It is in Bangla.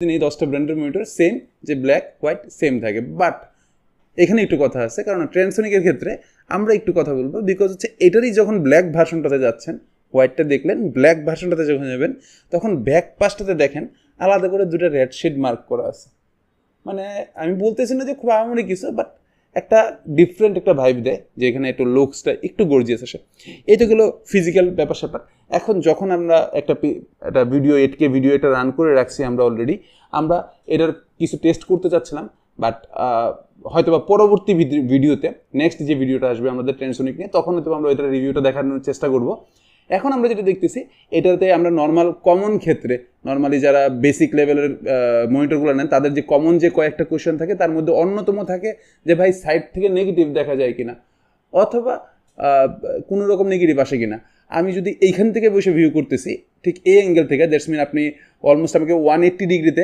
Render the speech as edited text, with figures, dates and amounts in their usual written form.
এই 10টা ব্র্যান্ডের মনিটর সেম, যে ব্ল্যাক হোয়াইট সেম থাকে। বাট এখানে একটু কথা আছে, কারণ ট্রান্সোনিকের ক্ষেত্রে আমরা একটু কথা বলবো, বিকজ হচ্ছে এটারই যখন ব্ল্যাক ভার্সনটাতে যাচ্ছেন, হোয়াইটটা দেখলেন, ব্ল্যাক ভার্সনটাতে যখন যাবেন তখন ব্যাক পাশটাতে দেখেন আলাদা করে দুটো রেড শেড মার্ক করা আছে। মানে আমি বলতেছি না যে খুব আহামরি কিছু, বাট একটা ডিফারেন্ট একটা ভাইব দেয়, যে এখানে একটু লুকসটা একটু গর্জিয়াস আসে। এই তো গেলো ফিজিক্যাল ব্যাপার স্যাপার। এখন যখন আমরা একটা ভিডিও ভিডিও এটা রান করে রাখছি আমরা অলরেডি, আমরা এটার কিছু টেস্ট করতে চাচ্ছিলাম, বাট হয়তো বা পরবর্তী ভিডিওতে, নেক্সট যে ভিডিওটা আসবে আমাদের ট্রান্সোনিক নিয়ে, তখন হয়তো আমরা এটার রিভিউটা দেখানোর চেষ্টা করব। এখন আমরা যেটা দেখতেছি, এটাতে আমরা নর্মাল কমন ক্ষেত্রে, নর্মালি যারা বেসিক লেভেলের মনিটরগুলো নেন তাদের যে কমন যে কয়েকটা কোয়েশ্চেন থাকে, তার মধ্যে অন্যতম থাকে যে ভাই সাইড থেকে নেগেটিভ দেখা যায় কিনা, অথবা কোনো রকম নেগেটিভ আসে কিনা। আমি যদি এইখান থেকে বসে ভিউ করতেছি ঠিক এই অ্যাঙ্গেল থেকে, দ্যাটস মিন আপনি অলমোস্ট আমাকে 180 ডিগ্রিতে